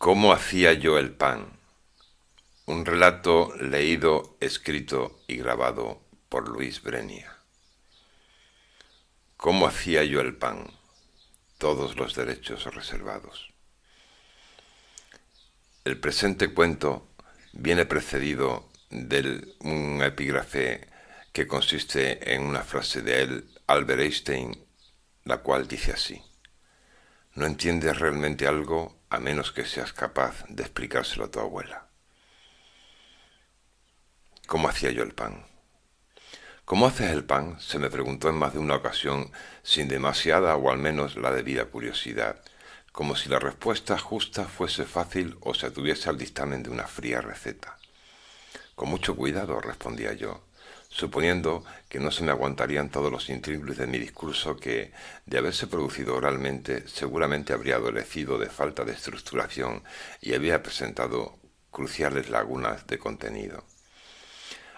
¿Cómo hacía yo el pan? Un relato leído, escrito y grabado por Luis Brenia. ¿Cómo hacía yo el pan? Todos los derechos reservados. El presente cuento viene precedido de un epígrafe que consiste en una frase de Albert Einstein, la cual dice así: no entiendes realmente algo a menos que seas capaz de explicárselo a tu abuela. ¿Cómo hacía yo el pan? ¿Cómo haces el pan?, se me preguntó en más de una ocasión, sin demasiada o al menos la debida curiosidad, como si la respuesta justa fuese fácil o se atuviese al dictamen de una fría receta. Con mucho cuidado, respondía yo, suponiendo que no se me aguantarían todos los intríngulis de mi discurso que, de haberse producido oralmente, seguramente habría adolecido de falta de estructuración y había presentado cruciales lagunas de contenido.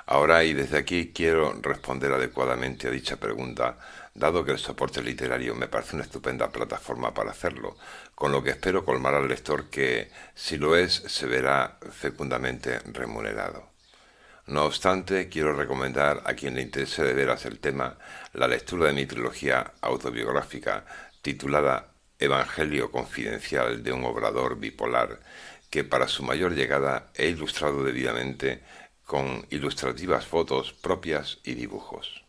Ahora y desde aquí quiero responder adecuadamente a dicha pregunta, dado que el soporte literario me parece una estupenda plataforma para hacerlo, con lo que espero colmar al lector que, si lo es, se verá fecundamente remunerado. No obstante, quiero recomendar a quien le interese de veras el tema la lectura de mi trilogía autobiográfica titulada Evangelio confidencial de un obrador bipolar, que para su mayor llegada he ilustrado debidamente con ilustrativas fotos propias y dibujos.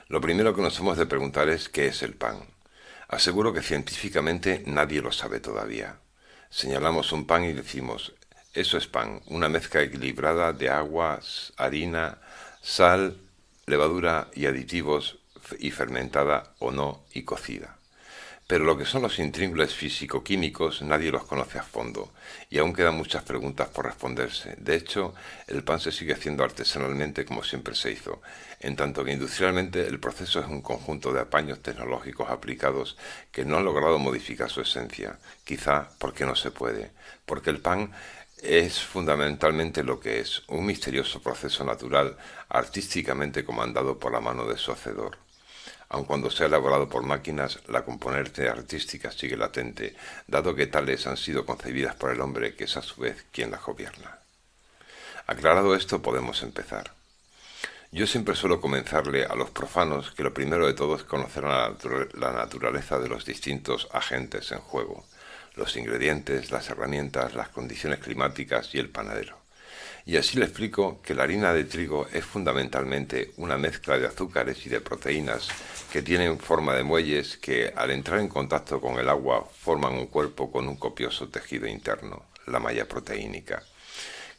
Lo primero que nos hemos de preguntar es ¿qué es el pan? Aseguro que científicamente nadie lo sabe todavía. Señalamos un pan y decimos, eso es pan, una mezcla equilibrada de agua, harina, sal, levadura y aditivos, y fermentada o no y cocida. Pero lo que son los intríngulis físico-químicos nadie los conoce a fondo, y aún quedan muchas preguntas por responderse. De hecho, el pan se sigue haciendo artesanalmente como siempre se hizo, en tanto que industrialmente el proceso es un conjunto de apaños tecnológicos aplicados que no han logrado modificar su esencia, quizá porque no se puede, porque el pan es fundamentalmente lo que es, un misterioso proceso natural artísticamente comandado por la mano de su hacedor. Aun cuando sea elaborado por máquinas, la componente artística sigue latente, dado que tales han sido concebidas por el hombre, que es a su vez quien las gobierna. Aclarado esto, podemos empezar. Yo siempre suelo comenzarle a los profanos que lo primero de todo es conocer la naturaleza de los distintos agentes en juego, los ingredientes, las herramientas, las condiciones climáticas y el panadero. Y así le explico que la harina de trigo es fundamentalmente una mezcla de azúcares y de proteínas que tienen forma de muelles que, al entrar en contacto con el agua, forman un cuerpo con un copioso tejido interno, la malla proteínica,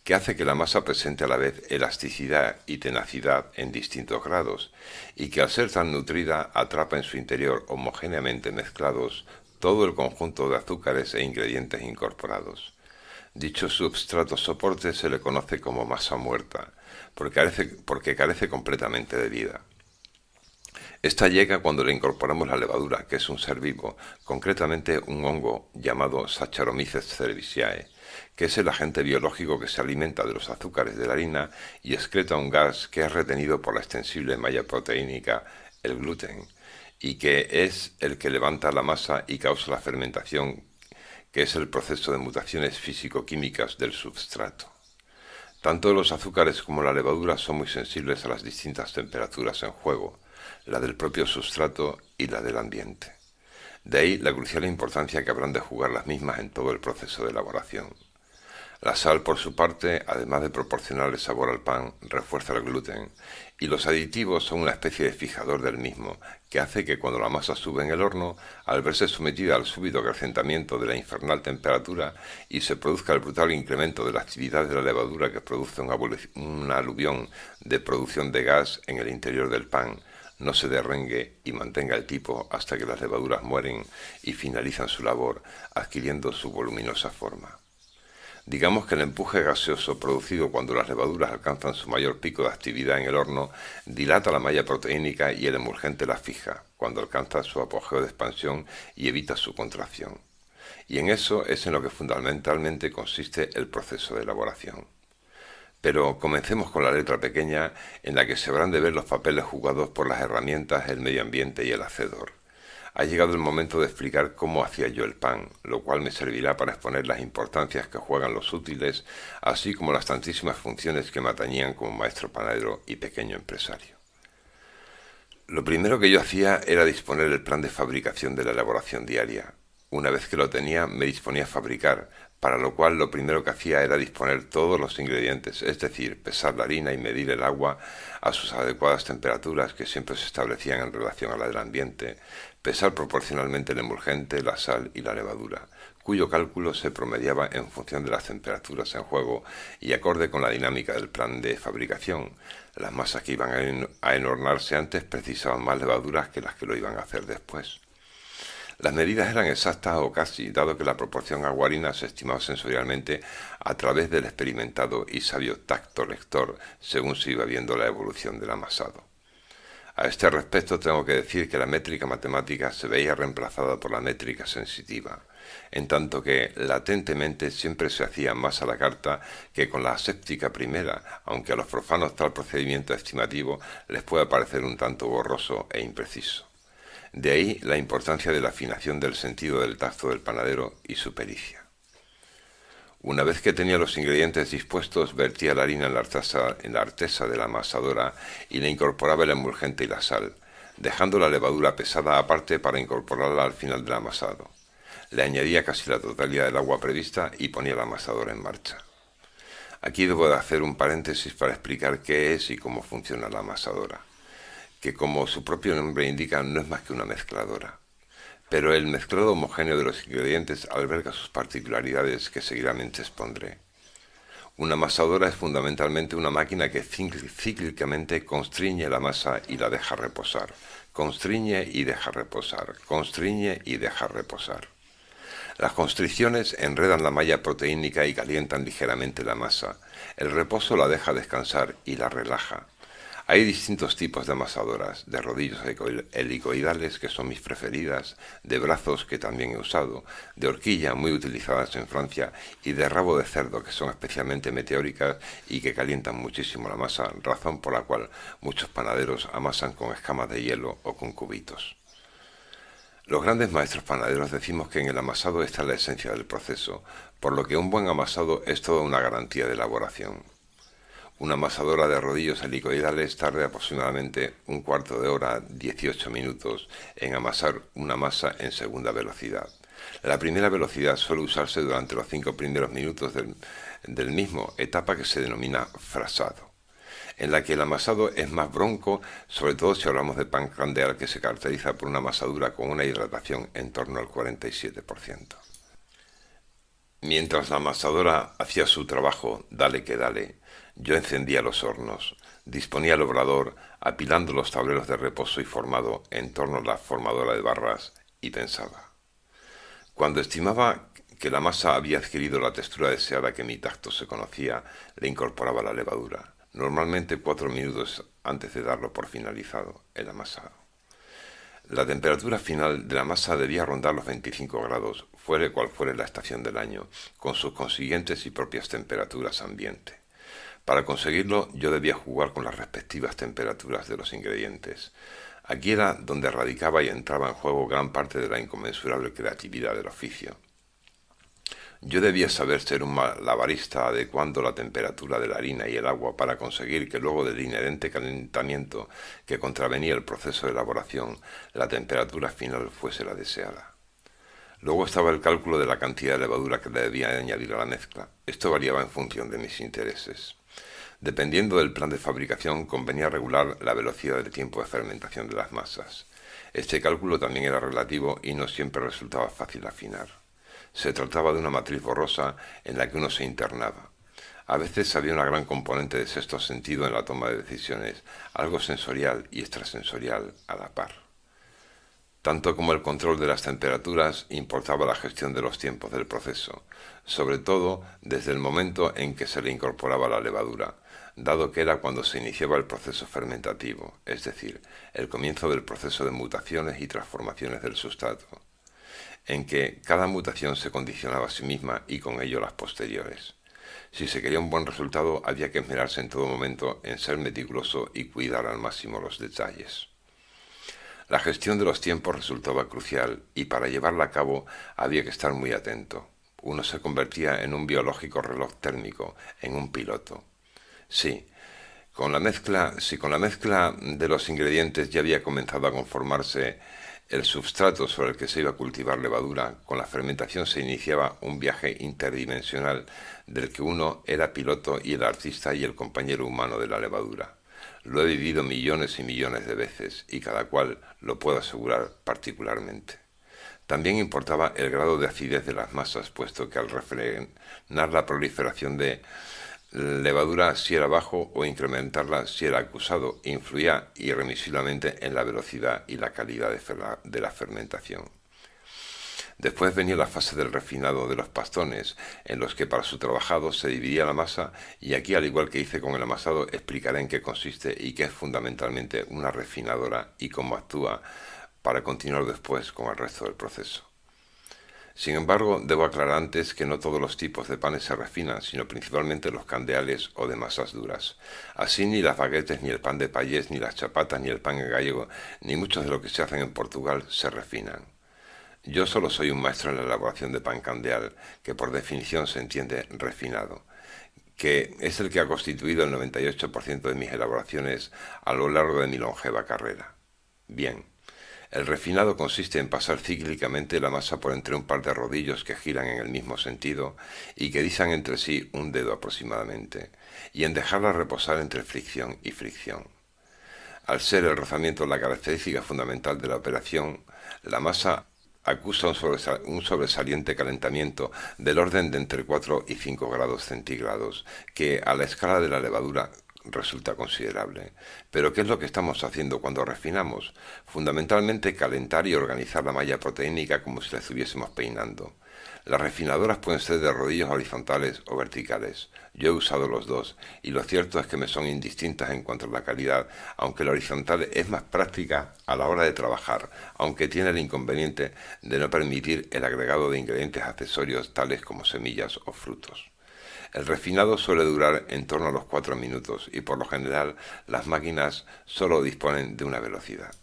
que hace que la masa presente a la vez elasticidad y tenacidad en distintos grados, y que al ser tan nutrida atrapa en su interior homogéneamente mezclados todo el conjunto de azúcares e ingredientes incorporados. Dicho substrato soporte se le conoce como masa muerta, porque carece completamente de vida. Esta llega cuando le incorporamos la levadura, que es un ser vivo, concretamente un hongo llamado Saccharomyces cerevisiae, que es el agente biológico que se alimenta de los azúcares de la harina y excreta un gas que es retenido por la extensible malla proteínica, el gluten, y que es el que levanta la masa y causa la fermentación, que es el proceso de mutaciones físico-químicas del substrato. Tanto los azúcares como la levadura son muy sensibles a las distintas temperaturas en juego, la del propio sustrato y la del ambiente. De ahí la crucial importancia que habrán de jugar las mismas en todo el proceso de elaboración. La sal, por su parte, además de proporcionarle sabor al pan, refuerza el gluten, y los aditivos son una especie de fijador del mismo, que hace que cuando la masa sube en el horno, al verse sometida al súbito acrecentamiento de la infernal temperatura y se produzca el brutal incremento de la actividad de la levadura que produce una aluvión de producción de gas en el interior del pan, no se derrengue y mantenga el tipo hasta que las levaduras mueren y finalizan su labor, adquiriendo su voluminosa forma. Digamos que el empuje gaseoso producido cuando las levaduras alcanzan su mayor pico de actividad en el horno dilata la malla proteínica y el emulgente la fija, cuando alcanza su apogeo de expansión y evita su contracción. Y en eso es en lo que fundamentalmente consiste el proceso de elaboración. Pero comencemos con la letra pequeña, en la que se habrán de ver los papeles jugados por las herramientas, el medio ambiente y el hacedor. Ha llegado el momento de explicar cómo hacía yo el pan, lo cual me servirá para exponer las importancias que juegan los útiles, así como las tantísimas funciones que me atañían como maestro panadero y pequeño empresario. Lo primero que yo hacía era disponer el plan de fabricación de la elaboración diaria. Una vez que lo tenía, me disponía a fabricar, para lo cual lo primero que hacía era disponer todos los ingredientes, es decir, pesar la harina y medir el agua a sus adecuadas temperaturas que siempre se establecían en relación a la del ambiente, pesar proporcionalmente el emulgente, la sal y la levadura, cuyo cálculo se promediaba en función de las temperaturas en juego y acorde con la dinámica del plan de fabricación. Las masas que iban a enhornarse antes precisaban más levaduras que las que lo iban a hacer después. Las medidas eran exactas o casi, dado que la proporción agua-harina se estimaba sensorialmente a través del experimentado y sabio tacto lector, según se iba viendo la evolución del amasado. A este respecto tengo que decir que la métrica matemática se veía reemplazada por la métrica sensitiva, en tanto que latentemente siempre se hacía más a la carta que con la aséptica primera, aunque a los profanos tal procedimiento estimativo les pueda parecer un tanto borroso e impreciso. De ahí la importancia de la afinación del sentido del tacto del panadero y su pericia. Una vez que tenía los ingredientes dispuestos, vertía la harina en la artesa de la amasadora y le incorporaba el emulgente y la sal, dejando la levadura pesada aparte para incorporarla al final del amasado. Le añadía casi la totalidad del agua prevista y ponía la amasadora en marcha. Aquí debo de hacer un paréntesis para explicar qué es y cómo funciona la amasadora, que como su propio nombre indica no es más que una mezcladora. Pero el mezclado homogéneo de los ingredientes alberga sus particularidades que seguidamente expondré. Una amasadora es fundamentalmente una máquina que cíclicamente constriñe la masa y la deja reposar, constriñe y deja reposar, constriñe y deja reposar. Las constricciones enredan la malla proteínica y calientan ligeramente la masa. El reposo la deja descansar y la relaja. Hay distintos tipos de amasadoras, de rodillos helicoidales, que son mis preferidas, de brazos, que también he usado, de horquilla, muy utilizadas en Francia, y de rabo de cerdo, que son especialmente meteóricas y que calientan muchísimo la masa, razón por la cual muchos panaderos amasan con escamas de hielo o con cubitos. Los grandes maestros panaderos decimos que en el amasado está la esencia del proceso, por lo que un buen amasado es toda una garantía de elaboración. Una amasadora de rodillos helicoidales tarda aproximadamente un cuarto de hora, 18 minutos, en amasar una masa en segunda velocidad. La primera velocidad suele usarse durante los 5 primeros minutos del mismo, etapa que se denomina frasado, en la que el amasado es más bronco, sobre todo si hablamos de pan candeal, que se caracteriza por una amasadura con una hidratación en torno al 47%. Mientras la amasadora hacía su trabajo, dale que dale, yo encendía los hornos, disponía el obrador, apilando los tableros de reposo y formado en torno a la formadora de barras, y pensaba. Cuando estimaba que la masa había adquirido la textura deseada que mi tacto se conocía, le incorporaba la levadura, normalmente 4 minutos antes de darlo por finalizado el amasado. La temperatura final de la masa debía rondar los 25 grados, fuere cual fuere la estación del año, con sus consiguientes y propias temperaturas ambiente. Para conseguirlo, yo debía jugar con las respectivas temperaturas de los ingredientes. Aquí era donde radicaba y entraba en juego gran parte de la inconmensurable creatividad del oficio. Yo debía saber ser un malabarista adecuando la temperatura de la harina y el agua para conseguir que luego del inherente calentamiento que contravenía el proceso de elaboración, la temperatura final fuese la deseada. Luego estaba el cálculo de la cantidad de levadura que debía añadir a la mezcla. Esto variaba en función de mis intereses. Dependiendo del plan de fabricación, convenía regular la velocidad del tiempo de fermentación de las masas. Este cálculo también era relativo y no siempre resultaba fácil afinar. Se trataba de una matriz borrosa en la que uno se internaba. A veces había una gran componente de sexto sentido en la toma de decisiones, algo sensorial y extrasensorial a la par. Tanto como el control de las temperaturas, importaba la gestión de los tiempos del proceso, sobre todo desde el momento en que se le incorporaba la levadura, dado que era cuando se iniciaba el proceso fermentativo, es decir, el comienzo del proceso de mutaciones y transformaciones del sustrato, en que cada mutación se condicionaba a sí misma y con ello las posteriores. Si se quería un buen resultado, había que esmerarse en todo momento en ser meticuloso y cuidar al máximo los detalles. La gestión de los tiempos resultaba crucial y para llevarla a cabo había que estar muy atento. Uno se convertía en un biológico reloj térmico, en un piloto. Sí, si con la mezcla de los ingredientes ya había comenzado a conformarse el substrato sobre el que se iba a cultivar levadura, con la fermentación se iniciaba un viaje interdimensional del que uno era piloto y el artista y el compañero humano de la levadura. Lo he vivido millones y millones de veces y cada cual lo puedo asegurar particularmente. También importaba el grado de acidez de las masas, puesto que al refrenar la proliferación de levadura si era bajo o incrementarla si era acusado, influía irremisiblemente en la velocidad y la calidad de la fermentación. Después venía la fase del refinado de los pastones, en los que para su trabajado se dividía la masa, y aquí, al igual que hice con el amasado, explicaré en qué consiste y qué es fundamentalmente una refinadora y cómo actúa para continuar después con el resto del proceso. Sin embargo, debo aclarar antes que no todos los tipos de panes se refinan, sino principalmente los candeales o de masas duras. Así ni las baguettes, ni el pan de payés, ni las chapatas, ni el pan gallego, ni muchos de lo que se hacen en Portugal se refinan. Yo solo soy un maestro en la elaboración de pan candeal, que por definición se entiende refinado, que es el que ha constituido el 98% de mis elaboraciones a lo largo de mi longeva carrera. Bien, el refinado consiste en pasar cíclicamente la masa por entre un par de rodillos que giran en el mismo sentido y que disan entre sí un dedo aproximadamente, y en dejarla reposar entre fricción y fricción. Al ser el rozamiento la característica fundamental de la operación, la masa acusa un sobresaliente calentamiento del orden de entre 4 y 5 grados centígrados, que a la escala de la levadura resulta considerable. Pero ¿qué es lo que estamos haciendo cuando refinamos? Fundamentalmente calentar y organizar la malla proteínica como si la estuviésemos peinando. Las refinadoras pueden ser de rodillos horizontales o verticales. Yo he usado los dos y lo cierto es que me son indistintas en cuanto a la calidad, aunque la horizontal es más práctica a la hora de trabajar, aunque tiene el inconveniente de no permitir el agregado de ingredientes accesorios tales como semillas o frutos. El refinado suele durar en torno a los 4 minutos y por lo general las máquinas solo disponen de una velocidad.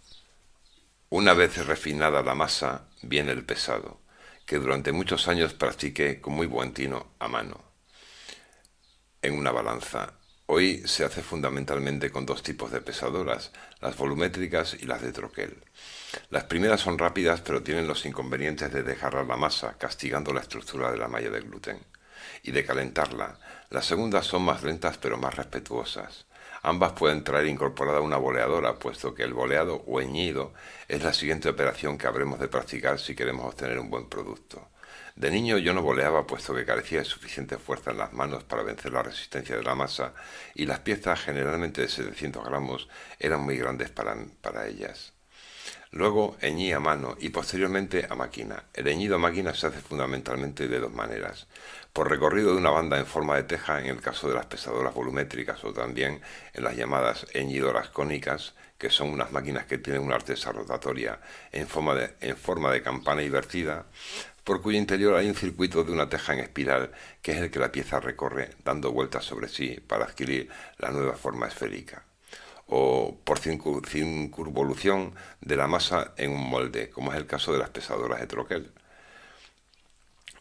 Una vez refinada la masa, viene el pesado, que durante muchos años practiqué con muy buen tino a mano, en una balanza. Hoy se hace fundamentalmente con dos tipos de pesadoras, las volumétricas y las de troquel. Las primeras son rápidas pero tienen los inconvenientes de desgarrar la masa, castigando la estructura de la malla de gluten, y de calentarla. Las segundas son más lentas pero más respetuosas. Ambas pueden traer incorporada una boleadora, puesto que el boleado o heñido es la siguiente operación que habremos de practicar si queremos obtener un buen producto. De niño yo no boleaba, puesto que carecía de suficiente fuerza en las manos para vencer la resistencia de la masa, y las piezas, generalmente de 700 gramos, eran muy grandes para ellas. Luego heñí a mano y posteriormente a máquina. El heñido a máquina se hace fundamentalmente de dos maneras: por recorrido de una banda en forma de teja en el caso de las pesadoras volumétricas, o también en las llamadas heñidoras cónicas, que son unas máquinas que tienen una artesa rotatoria en forma de campana invertida, por cuyo interior hay un circuito de una teja en espiral que es el que la pieza recorre dando vueltas sobre sí para adquirir la nueva forma esférica, o por circunvolución de la masa en un molde, como es el caso de las pesadoras de troquel.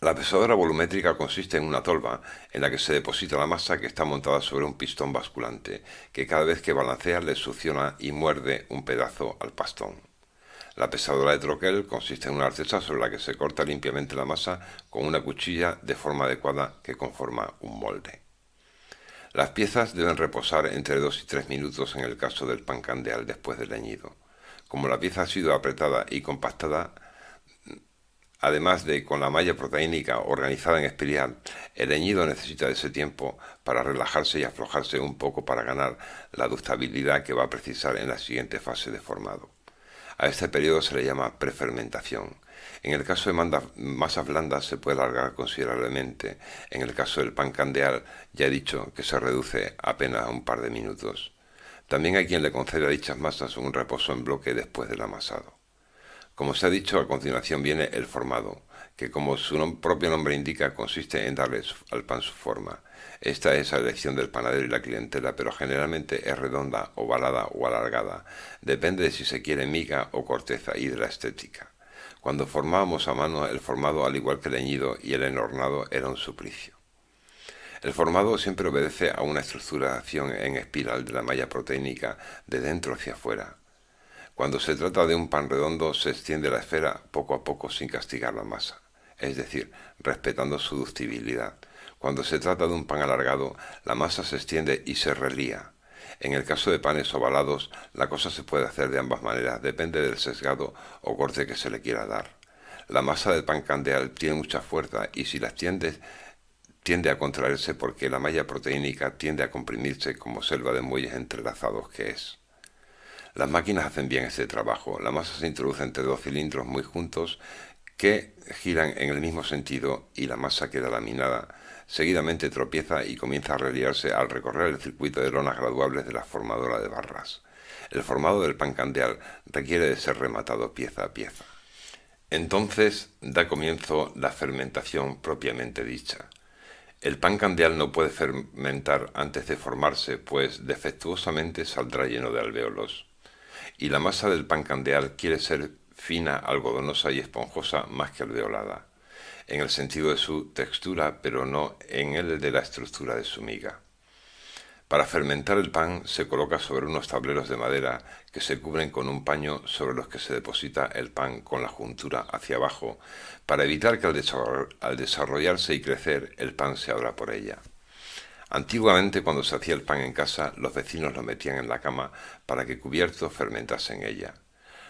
La pesadora volumétrica consiste en una tolva en la que se deposita la masa, que está montada sobre un pistón basculante, que cada vez que balancea le succiona y muerde un pedazo al pastón. La pesadora de troquel consiste en una artesa sobre la que se corta limpiamente la masa con una cuchilla de forma adecuada que conforma un molde. Las piezas deben reposar entre 2 y 3 minutos en el caso del pan candeal después del heñido. Como la pieza ha sido apretada y compactada, además de con la malla proteínica organizada en espiral, el heñido necesita de ese tiempo para relajarse y aflojarse un poco para ganar la ductabilidad que va a precisar en la siguiente fase de formado. A este periodo se le llama prefermentación. En el caso de masas blandas se puede alargar considerablemente. En el caso del pan candeal ya he dicho que se reduce apenas a un par de minutos. También hay quien le concede a dichas masas un reposo en bloque después del amasado. Como se ha dicho, a continuación viene el formado, que como su propio nombre indica, consiste en darle al pan su forma. Esta es la elección del panadero y la clientela, pero generalmente es redonda, ovalada o alargada. Depende de si se quiere miga o corteza y de la estética. Cuando formábamos a mano, el formado, al igual que el leñido y el enhornado, era un suplicio. El formado siempre obedece a una estructuración en espiral de la malla proteínica de dentro hacia afuera. Cuando se trata de un pan redondo, se extiende la esfera poco a poco sin castigar la masa, es decir, respetando su ductibilidad. Cuando se trata de un pan alargado, la masa se extiende y se relía. En el caso de panes ovalados, la cosa se puede hacer de ambas maneras, depende del sesgado o corte que se le quiera dar. La masa del pan candeal tiene mucha fuerza y si la extiendes, tiende a contraerse porque la malla proteínica tiende a comprimirse como selva de muelles entrelazados que es. Las máquinas hacen bien este trabajo. La masa se introduce entre dos cilindros muy juntos que giran en el mismo sentido y la masa queda laminada. Seguidamente tropieza y comienza a reliarse al recorrer el circuito de lonas graduables de la formadora de barras. El formado del pan candeal requiere de ser rematado pieza a pieza. Entonces da comienzo la fermentación propiamente dicha. El pan candeal no puede fermentar antes de formarse, pues defectuosamente saldrá lleno de alvéolos. Y la masa del pan candeal quiere ser fina, algodonosa y esponjosa más que alveolada, en el sentido de su textura, pero no en el de la estructura de su miga. Para fermentar el pan se coloca sobre unos tableros de madera que se cubren con un paño sobre los que se deposita el pan con la juntura hacia abajo, para evitar que al desarrollarse y crecer el pan se abra por ella. Antiguamente, cuando se hacía el pan en casa, los vecinos lo metían en la cama para que cubierto fermentase en ella.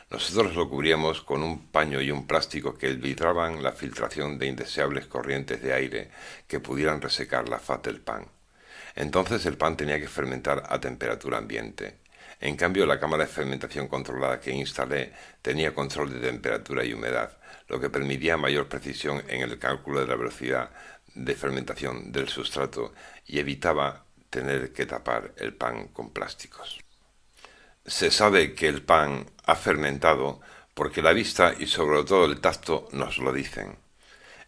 Nosotros lo cubríamos con un paño y un plástico que evitaban la filtración de indeseables corrientes de aire que pudieran resecar la faz del pan. Entonces el pan tenía que fermentar a temperatura ambiente. En cambio, la cámara de fermentación controlada que instalé tenía control de temperatura y humedad, lo que permitía mayor precisión en el cálculo de la velocidad de fermentación del sustrato y evitaba tener que tapar el pan con plásticos. Se sabe que el pan ha fermentado porque la vista y sobre todo el tacto nos lo dicen.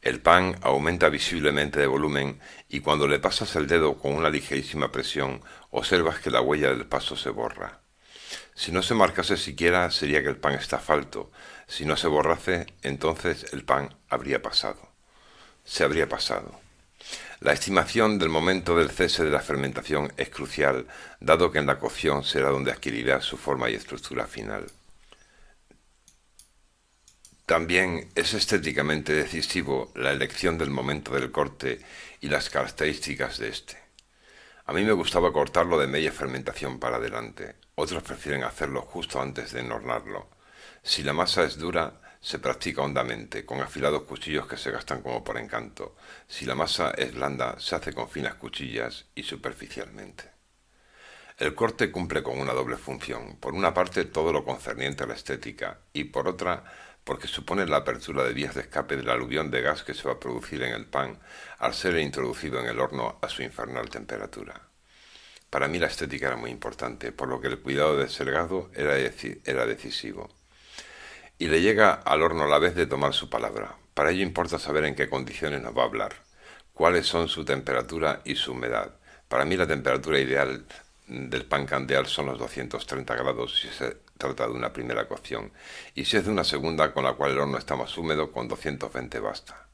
El pan aumenta visiblemente de volumen y cuando le pasas el dedo con una ligerísima presión observas que la huella del paso se borra. Si no se marcase siquiera sería que el pan está falto. Si no se borrase, entonces el pan habría pasado. Se habría pasado. La estimación del momento del cese de la fermentación es crucial, dado que en la cocción será donde adquirirá su forma y estructura final. También es estéticamente decisivo la elección del momento del corte y las características de este. A mí me gustaba cortarlo de media fermentación para adelante, otros prefieren hacerlo justo antes de enhornarlo. Si la masa es dura, se practica hondamente, con afilados cuchillos que se gastan como por encanto. Si la masa es blanda, se hace con finas cuchillas y superficialmente. El corte cumple con una doble función, por una parte todo lo concerniente a la estética y por otra porque supone la apertura de vías de escape del aluvión de gas que se va a producir en el pan al ser introducido en el horno a su infernal temperatura. Para mí la estética era muy importante, por lo que el cuidado del sergado era decisivo. Y le llega al horno a la vez de tomar su palabra. Para ello importa saber en qué condiciones nos va a hablar, cuáles son su temperatura y su humedad. Para mí la temperatura ideal del pan candeal son los 230 grados si se trata de una primera cocción, y si es de una segunda con la cual el horno está más húmedo, con 220 basta.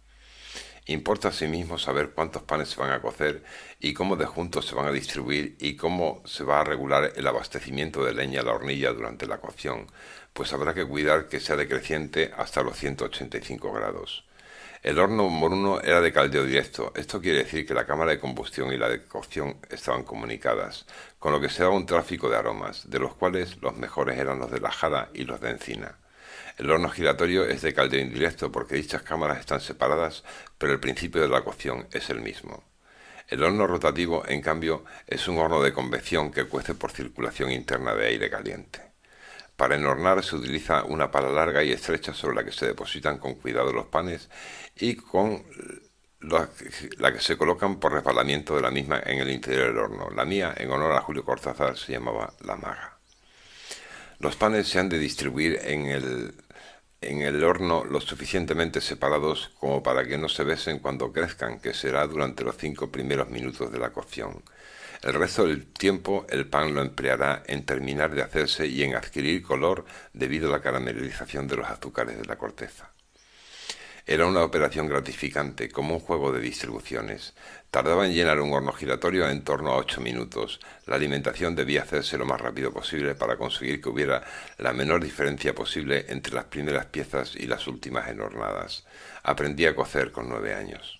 Importa asimismo saber cuántos panes se van a cocer y cómo de juntos se van a distribuir y cómo se va a regular el abastecimiento de leña a la hornilla durante la cocción, pues habrá que cuidar que sea decreciente hasta los 185 grados. El horno moruno era de caldeo directo. Esto quiere decir que la cámara de combustión y la de cocción estaban comunicadas, con lo que se daba un tráfico de aromas, de los cuales los mejores eran los de la jara y los de encina. El horno giratorio es de caldeo indirecto porque dichas cámaras están separadas, pero el principio de la cocción es el mismo. El horno rotativo, en cambio, es un horno de convección que cuece por circulación interna de aire caliente. Para enhornar se utiliza una pala larga y estrecha sobre la que se depositan con cuidado los panes y con la que se colocan por resbalamiento de la misma en el interior del horno. La mía, en honor a Julio Cortázar, se llamaba La Maga. Los panes se han de distribuir en en el horno lo suficientemente separados como para que no se besen cuando crezcan, que será durante los 5 primeros minutos de la cocción. El resto del tiempo el pan lo empleará en terminar de hacerse y en adquirir color debido a la caramelización de los azúcares de la corteza. Era una operación gratificante, como un juego de distribuciones. Tardaba en llenar un horno giratorio en torno a 8 minutos. La alimentación debía hacerse lo más rápido posible para conseguir que hubiera la menor diferencia posible entre las primeras piezas y las últimas enhornadas. Aprendí a cocer con 9 años.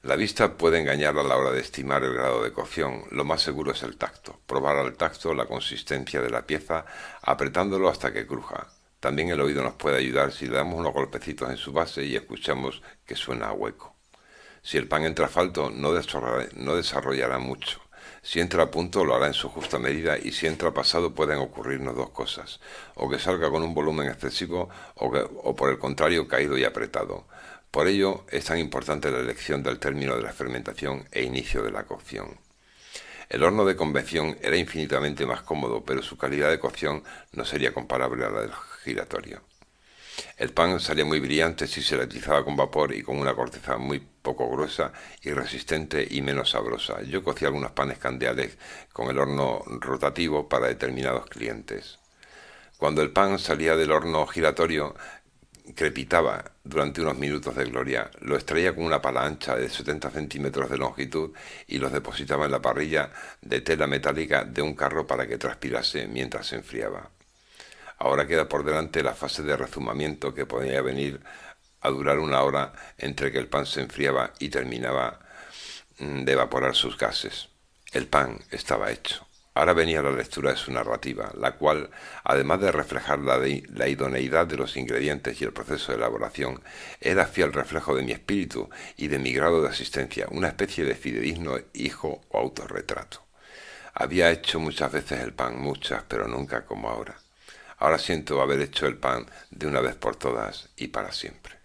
La vista puede engañar a la hora de estimar el grado de cocción. Lo más seguro es el tacto. Probar al tacto la consistencia de la pieza, apretándolo hasta que cruja. También el oído nos puede ayudar si le damos unos golpecitos en su base y escuchamos que suena a hueco. Si el pan entra falto, no desarrollará mucho. Si entra a punto, lo hará en su justa medida, y si entra pasado pueden ocurrirnos dos cosas: o que salga con un volumen excesivo o por el contrario caído y apretado. Por ello es tan importante la elección del término de la fermentación e inicio de la cocción. El horno de convección era infinitamente más cómodo, pero su calidad de cocción no sería comparable a la del giratorio. El pan salía muy brillante si se realizaba con vapor y con una corteza muy poco gruesa y resistente y menos sabrosa. Yo cocía algunos panes candeales con el horno rotativo para determinados clientes. Cuando el pan salía del horno giratorio, crepitaba durante unos minutos de gloria. Lo extraía con una pala ancha de 70 centímetros de longitud y los depositaba en la parrilla de tela metálica de un carro para que transpirase mientras se enfriaba. Ahora queda por delante la fase de rezumamiento, que podía venir a durar 1 hora entre que el pan se enfriaba y terminaba de evaporar sus gases. El pan estaba hecho. Ahora venía la lectura de su narrativa, la cual, además de reflejar la idoneidad de los ingredientes y el proceso de elaboración, era fiel reflejo de mi espíritu y de mi grado de asistencia, una especie de fidedigno hijo o autorretrato. Había hecho muchas veces el pan, muchas, pero nunca como ahora. Ahora siento haber hecho el pan de una vez por todas y para siempre.